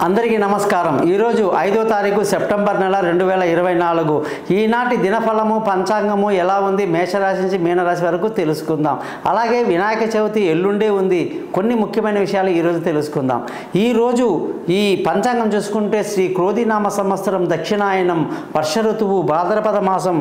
అందరికీ నమస్కారం। ఈరోజు 5వ తారీఖు సెప్టెంబర్ నెల 2024 ఈనాటి దినఫలము పంచాంగము ఎలా ఉంది మేషరాశి నుంచి మీనరాశి వరకు తెలుసుకుందాం। అలాగే వినాయక చవితి ఎల్లుండే ఉంది, కొన్ని ముఖ్యమైన విషయాలు ఈరోజు తెలుసుకుందాం। ఈరోజు ఈ పంచాంగం చూసుకుంటే శ్రీ క్రోధినామ సంవత్సరం దక్షిణాయనం వర్ష ఋతువు భాద్రపద మాసం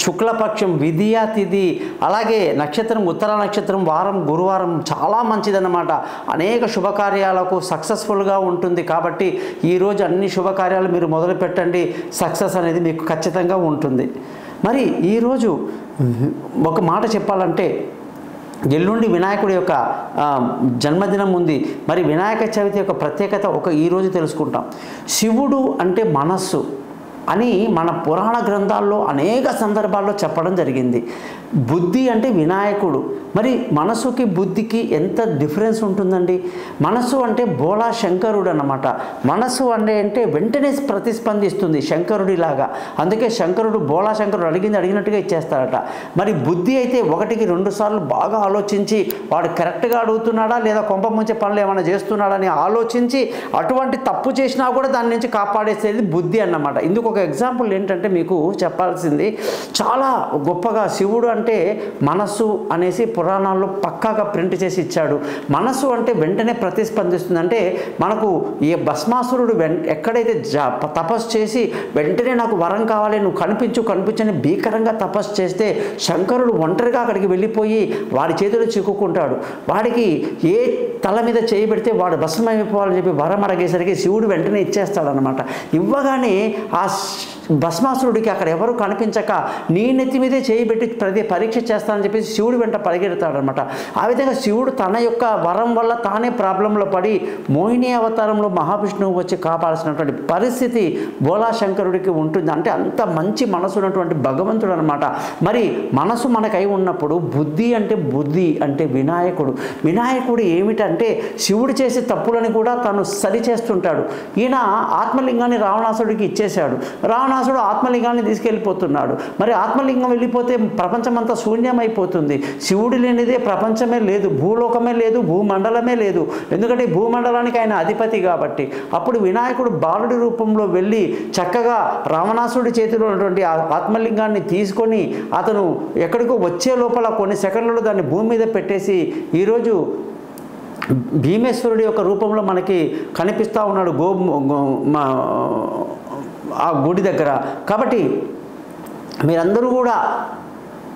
శుక్లపక్షం విధియా తిథి, అలాగే నక్షత్రం ఉత్తర నక్షత్రం, వారం గురువారం చాలా మంచిదన్నమాట। అనేక శుభకార్యాలకు సక్సెస్ఫుల్గా ఉంటుంది కాబట్టి ఈ రోజు అన్ని శుభకార్యాలు మీరు మొదలు పెట్టండి, సక్సెస్ అనేది మీకు ఖచ్చితంగా ఉంటుంది। మరి ఈరోజు ఒక మాట చెప్పాలంటే ఎల్లుండి వినాయకుడి యొక్క జన్మదినం ఉంది। మరి వినాయక చవితి యొక్క ప్రత్యేకత ఈరోజు తెలుసుకుంటాం। శివుడు అంటే మనస్సు అని మన పురాణ గ్రంథాల్లో అనేక సందర్భాల్లో చెప్పడం జరిగింది। బుద్ధి అంటే వినాయకుడు, మరి మనసుకి బుద్ధికి ఎంత డిఫరెన్స్ ఉంటుందండి। మనసు అంటే బోళా శంకరుడు అన్నమాట। మనసు అంటే వెంటనే ప్రతిస్పందిస్తుంది శంకరుడిలాగా, అందుకే శంకరుడు బోళా శంకరుడు అడిగినట్టుగా ఇచ్చేస్తాడట। మరి బుద్ధి అయితే 1-2 సార్లు బాగా ఆలోచించి వాడు కరెక్ట్గా అడుగుతున్నాడా లేదా కొంప ముంచే పనులు ఏమైనా చేస్తున్నాడని ఆలోచించి అటువంటి తప్పు చేసినా కూడా దాని నుంచి కాపాడేసేది బుద్ధి అన్నమాట। ఇందుకు ఒక ఎగ్జాంపుల్ ఏంటంటే మీకు చెప్పాల్సింది, చాలా గొప్పగా శివుడు అంటే మనస్సు అనేసి పురాణాల్లో పక్కాగా ప్రింట్ చేసి ఇచ్చాడు। మనస్సు అంటే వెంటనే ప్రతిస్పందిస్తుంది, అంటే మనకు ఈ భస్మాసురుడు ఎక్కడైతే తపస్సు చేసి వెంటనే నాకు వరం కావాలి నువ్వు కనిపించని భీకరంగా తపస్సు చేస్తే శంకరుడు ఒంటరిగా అక్కడికి వెళ్ళిపోయి వాడి చేతిలో చిక్కుకుంటాడు। వాడికి ఏ తల మీద చేయి పెడితే వాడు భస్మైపోవాలని చెప్పి వరం అడిగేసరికి శివుడు వెంటనే ఇచ్చేస్తాడనమాట। ఇవ్వగానే ఆ భస్మాసురుడికి అక్కడ ఎవరు కనిపించక నీ నెత్తి మీదే చేయి పెట్టి పరీక్ష చేస్తానని చెప్పేసి శివుడు వెంట పరిగెడతాడనమాట। ఆ విధంగా శివుడు తన యొక్క వరం వల్ల తానే ప్రాబ్లంలో పడి మోహిని అవతారంలో మహావిష్ణువు వచ్చి కాపాడాల్సినటువంటి పరిస్థితి బోళా శంకరుడికి ఉంటుంది। అంటే అంత మంచి మనసు ఉన్నటువంటి భగవంతుడు అనమాట। మరి మనసు మనకై ఉన్నప్పుడు బుద్ధి అంటే వినాయకుడు। వినాయకుడు ఏమిటంటే శివుడు చేసే తప్పులని కూడా తను సరిచేస్తుంటాడు। ఈయన ఆత్మలింగాన్ని రావణాసుడికి ఇచ్చేశాడు, రావణాసుడు ఆత్మలింగాన్ని తీసుకెళ్ళిపోతున్నాడు। మరి ఆత్మలింగం వెళ్ళిపోతే ప్రపంచమంతా శూన్యమైపోతుంది। శివుడు లేనిదే ప్రపంచమే లేదు, భూలోకమే లేదు, భూమండలమే లేదు, ఎందుకంటే భూమండలానికి ఆయన అధిపతి కాబట్టి। అప్పుడు వినాయకుడు బాలుడి రూపంలో వెళ్ళి చక్కగా రావణాసుడి చేతిలో ఉన్నటువంటి ఆత్మలింగాన్ని తీసుకొని అతను ఎక్కడికో వచ్చే లోపల కొన్ని సెకండ్లలో దాన్ని భూమి మీద పెట్టేసి ఈరోజు భీమేశ్వరుడి యొక్క రూపంలో మనకి కనిపిస్తూ ఉన్నాడు ఆ గుడి దగ్గర। కాబట్టి మీరందరూ కూడా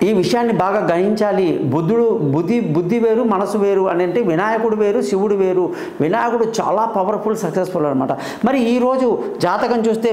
ఈ విషయాన్ని బాగా గ్రహించాలి। బుద్ధి వేరు మనసు వేరు అని అంటే వినాయకుడు వేరు శివుడు వేరు। వినాయకుడు చాలా పవర్ఫుల్ సక్సెస్ఫుల్ అనమాట। మరి ఈరోజు జాతకం చూస్తే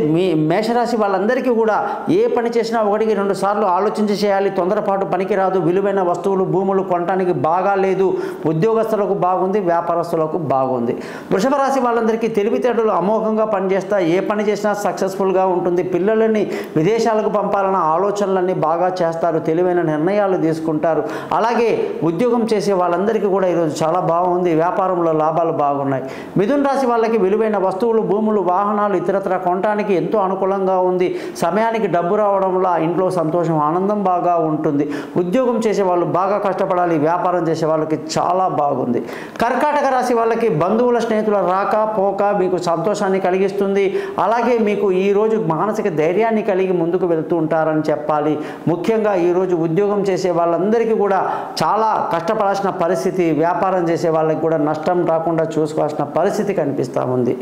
మేషరాశి వాళ్ళందరికీ కూడా ఏ పని చేసినా 1-2 సార్లు ఆలోచించి చేయాలి, తొందరపాటు పనికిరాదు, విలువైన వస్తువులు భూములు కొనడానికి బాగా లేదు, ఉద్యోగస్తులకు బాగుంది, వ్యాపారస్తులకు బాగుంది। వృషభ రాశి వాళ్ళందరికీ తెలివితేటలు అమోఘంగా పనిచేస్తా, ఏ పని చేసినా సక్సెస్ఫుల్గా ఉంటుంది। పిల్లలని విదేశాలకు పంపాలన్న ఆలోచనలన్నీ బాగా చేస్తారు, తెలివైన నిర్ణయాలు తీసుకుంటారు। అలాగే ఉద్యోగం చేసే వాళ్ళందరికీ కూడా ఈరోజు చాలా బాగుంది, వ్యాపారంలో లాభాలు బాగున్నాయి। మిథున రాశి వాళ్ళకి విలువైన వస్తువులు భూములు వాహనాలు ఇతరత్ర కొనడానికి ఎంతో అనుకూలంగా ఉంది। సమయానికి డబ్బు రావడం వల్ల ఇంట్లో సంతోషం ఆనందం బాగా ఉంటుంది। ఉద్యోగం చేసే వాళ్ళు బాగా కష్టపడాలి, వ్యాపారం చేసే వాళ్ళకి చాలా బాగుంది। కర్కాటక రాశి వాళ్ళకి బంధువుల స్నేహితుల రాక పోక మీకు సంతోషాన్ని కలిగిస్తుంది। అలాగే మీకు ఈరోజు మానసిక ధైర్యాన్ని కలిగి ముందుకు వెళ్తూ ఉంటారని చెప్పాలి। ముఖ్యంగా ఈరోజు ఉద్యోగం చేసే వాళ్ళందరికీ కూడా చాలా కష్టపడాల్సిన పరిస్థితి, వ్యాపారం చేసే వాళ్ళకి కూడా నష్టం రాకుండా చూసుకోవాల్సిన పరిస్థితి కనిపిస్తూ ఉంది।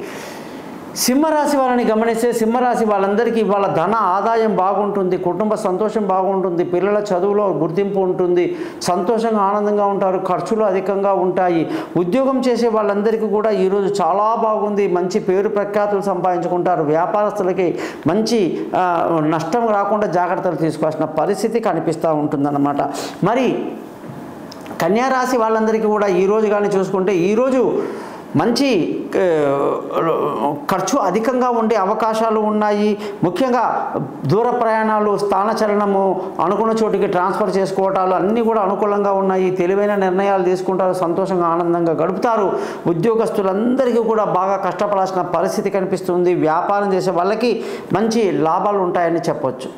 సింహరాశి వాళ్ళని గమనిస్తే సింహరాశి వాళ్ళందరికీ వాళ్ళ ధన ఆదాయం బాగుంటుంది, కుటుంబ సంతోషం బాగుంటుంది, పిల్లల చదువులో గుర్తింపు ఉంటుంది, సంతోషంగా ఆనందంగా ఉంటారు, ఖర్చులు అధికంగా ఉంటాయి। ఉద్యోగం చేసే వాళ్ళందరికీ కూడా ఈరోజు చాలా బాగుంది, మంచి పేరు ప్రఖ్యాతులు సంపాదించుకుంటారు। వ్యాపారస్తులకి మంచి నష్టం రాకుండా జాగ్రత్తలు తీసుకోవాల్సిన పరిస్థితి కనిపిస్తూ ఉంటుందన్నమాట। మరి కన్యారాశి వాళ్ళందరికీ కూడా ఈరోజు కానీ చూసుకుంటే ఈరోజు మంచి ఖర్చు అధికంగా ఉండే అవకాశాలు ఉన్నాయి। ముఖ్యంగా దూర ప్రయాణాలు, స్థానచలనము, అనుకున్న చోటికి ట్రాన్స్ఫర్ చేసుకోవటాలు అన్నీ కూడా అనుకూలంగా ఉన్నాయి। తెలివైన నిర్ణయాలు తీసుకుంటారు, సంతోషంగా ఆనందంగా గడుపుతారు। ఉద్యోగస్తులందరికీ కూడా బాగా కష్టపడాల్సిన పరిస్థితి కనిపిస్తుంది। వ్యాపారం చేసే వాళ్ళకి మంచి లాభాలు ఉంటాయని చెప్పొచ్చు।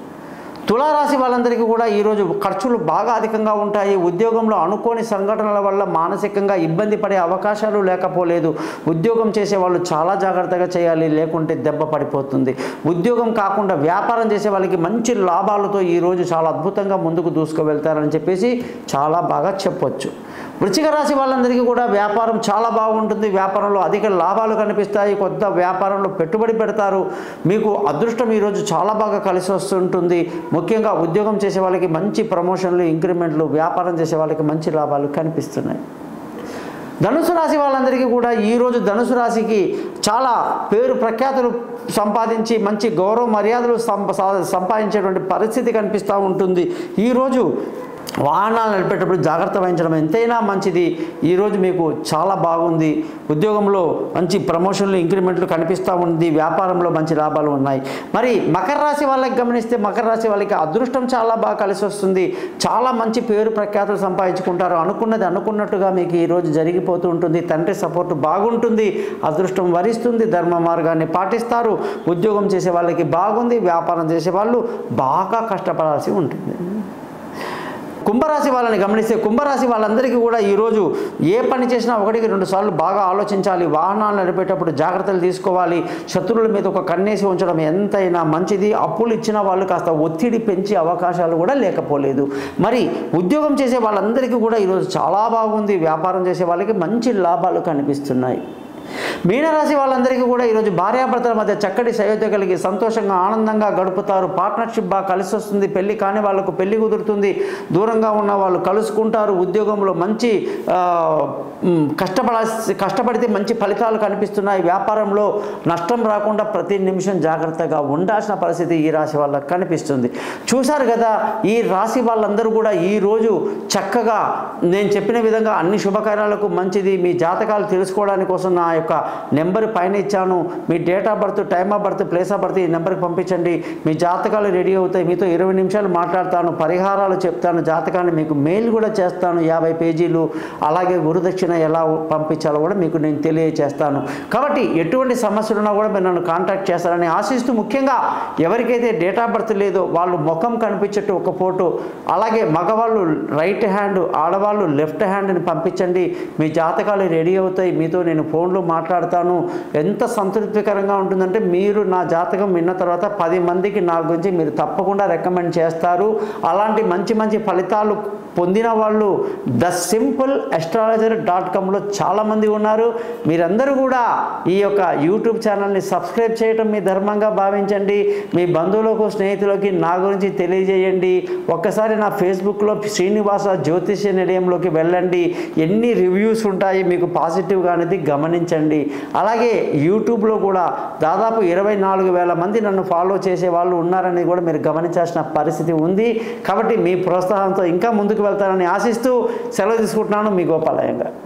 తులారాశి వాళ్ళందరికీ కూడా ఈరోజు ఖర్చులు బాగా అధికంగా ఉంటాయి. ఉద్యోగంలో అనుకోని సంఘటనల వల్ల మానసికంగా ఇబ్బంది పడే అవకాశాలు లేకపోలేదు. ఉద్యోగం చేసే వాళ్ళు చాలా జాగ్రత్తగా చేయాలి, లేకుంటే దెబ్బ పడిపోతుంది. ఉద్యోగం కాకుండా వ్యాపారం చేసే వాళ్ళకి మంచి లాభాలతో ఈరోజు చాలా అద్భుతంగా ముందుకు దూసుకువెళ్తారని చెప్పేసి చాలా బాగా చెప్పొచ్చు. వృశ్చిక రాశి వాళ్ళందరికీ కూడా వ్యాపారం చాలా బాగుంటుంది. వ్యాపారంలో అధిక లాభాలు కనిపిస్తాయి. కొత్త వ్యాపారంలో పెట్టుబడి పెడతారు. మీకు అదృష్టం ఈరోజు చాలా బాగా కలిసి వస్తుంటుంది. ముఖ్యంగా ఉద్యోగం చేసే వాళ్ళకి మంచి ప్రమోషన్లు, ఇంక్రిమెంట్లు, వ్యాపారం చేసే వాళ్ళకి మంచి లాభాలు కనిపిస్తున్నాయి. ధనుసు రాశి వాళ్ళందరికీ కూడా ఈరోజు ధనుసు రాశికి చాలా పేరు ప్రఖ్యాతులు సంపాదించి మంచి గౌరవ మర్యాదలు సంపాదించేటువంటి పరిస్థితి కనిపిస్తూ ఉంటుంది. ఈరోజు వాహనాలు నడిపేటప్పుడు జాగ్రత్త వహించడం ఎంతైనా మంచిది. ఈరోజు మీకు చాలా బాగుంది. ఉద్యోగంలో మంచి ప్రమోషన్లు, ఇంక్రిమెంట్లు కనిపిస్తూ ఉంది. వ్యాపారంలో మంచి లాభాలు ఉన్నాయి. మరి మకర రాశి వాళ్ళకి గమనిస్తే మకర రాశి వాళ్ళకి అదృష్టం చాలా బాగా కలిసి వస్తుంది. చాలా మంచి పేరు ప్రఖ్యాతులు సంపాదించుకుంటారు. అనుకున్నది అనుకున్నట్టుగా మీకు ఈరోజు జరిగిపోతూ ఉంటుంది. తండ్రి సపోర్టు బాగుంటుంది. అదృష్టం వరిస్తుంది. ధర్మ మార్గాన్ని పాటిస్తారు. ఉద్యోగం చేసే వాళ్ళకి బాగుంది. వ్యాపారం చేసే వాళ్ళు బాగా కష్టపడాల్సి ఉంటుంది. కుంభరాశి వాళ్ళని గమనిస్తే కుంభరాశి వాళ్ళందరికీ కూడా ఈరోజు ఏ పని చేసినా 1-2 సార్లు బాగా ఆలోచించాలి. వాహనాలు నడిపేటప్పుడు జాగ్రత్తలు తీసుకోవాలి. శత్రువుల మీద ఒక కన్నేసి ఉంచడం ఎంతైనా మంచిది. అప్పులు ఇచ్చిన వాళ్ళు కాస్త ఒత్తిడి పెంచే అవకాశాలు కూడా లేకపోలేదు. మరి ఉద్యోగం చేసే వాళ్ళందరికీ కూడా ఈరోజు చాలా బాగుంది. వ్యాపారం చేసే వాళ్ళకి మంచి లాభాలు కనిపిస్తున్నాయి. మీనరాశి వాళ్ళందరికీ కూడా ఈరోజు భార్యాభర్తల మధ్య చక్కటి సయోధ్య కలిగి సంతోషంగా ఆనందంగా గడుపుతారు. పార్ట్నర్షిప్ బాగా కలిసి వస్తుంది. పెళ్లి కాని వాళ్ళకు పెళ్లి కుదురుతుంది. దూరంగా ఉన్న వాళ్ళు కలుసుకుంటారు. ఉద్యోగంలో మంచి కష్టపడితే మంచి ఫలితాలు కనిపిస్తున్నాయి. వ్యాపారంలో నష్టం రాకుండా ప్రతి నిమిషం జాగ్రత్తగా ఉండాల్సిన పరిస్థితి ఈ రాశి వాళ్ళకి కనిపిస్తుంది. చూశారు కదా, ఈ రాశి వాళ్ళందరూ కూడా ఈరోజు చక్కగా నేను చెప్పిన విధంగా అన్ని శుభకార్యాలకు మంచిది. మీ జాతకాలు తెలుసుకోవడానికి కోసం నా యొక్క నెంబర్ పైన ఇచ్చాను. మీ date of birth, time of birth, place of birth ఈ నెంబర్కి పంపించండి. మీ జాతకాలు రెడీ అవుతాయి. మీతో 20 నిమిషాలు మాట్లాడతాను. పరిహారాలు చెప్తాను. జాతకాన్ని మీకు మెయిల్ కూడా చేస్తాను. 50 పేజీలు. అలాగే గురుదక్షిణ ఎలా పంపించాలో కూడా మీకు నేను తెలియజేస్తాను. కాబట్టి ఎటువంటి సమస్యలు ఉన్నా కూడా మీరు నన్ను కాంటాక్ట్ చేస్తారని ఆశిస్తూ, ముఖ్యంగా ఎవరికైతే డేట్ ఆఫ్ బర్త్ లేదో వాళ్ళు ముఖం కనిపించేట్టు ఒక ఫోటో, అలాగే మగవాళ్ళు రైట్ హ్యాండ్, ఆడవాళ్ళు లెఫ్ట్ హ్యాండ్ని పంపించండి. మీ జాతకాలు రెడీ అవుతాయి. మీతో నేను ఫోన్లో మాట్లాడతాను. ఎంత సంతృప్తికరంగా ఉంటుందంటే మీరు నా జాతకం విన్న తర్వాత 10 మందికి నా గురించి మీరు తప్పకుండా రికమెండ్ చేస్తారు. అలాంటి మంచి మంచి ఫలితాలు పొందిన వాళ్ళు thesimple.astrologer.comలో చాలామంది ఉన్నారు. మీరందరూ కూడా ఈ యొక్క యూట్యూబ్ ఛానల్ని సబ్స్క్రైబ్ చేయడం మీ ధర్మంగా భావించండి. మీ బంధువులకు, స్నేహితులకి నా గురించి తెలియజేయండి. ఒక్కసారి నా ఫేస్బుక్లో శ్రీనివాస జ్యోతిష్య నిలయంలోకి వెళ్ళండి. ఎన్ని రివ్యూస్ ఉంటాయి మీకు పాజిటివ్గా అనేది గమనించండి. అలాగే యూట్యూబ్లో కూడా దాదాపు 24,000 మంది నన్ను ఫాలో చేసే వాళ్ళు ఉన్నారని కూడా మీరు గమనించాల్సిన పరిస్థితి ఉంది. కాబట్టి మీ ప్రోత్సాహంతో ఇంకా ముందుకు వెళ్తారని ఆశిస్తూ సెలవు తీసుకుంటున్నాను. మీ గోపాలయ్య గారు.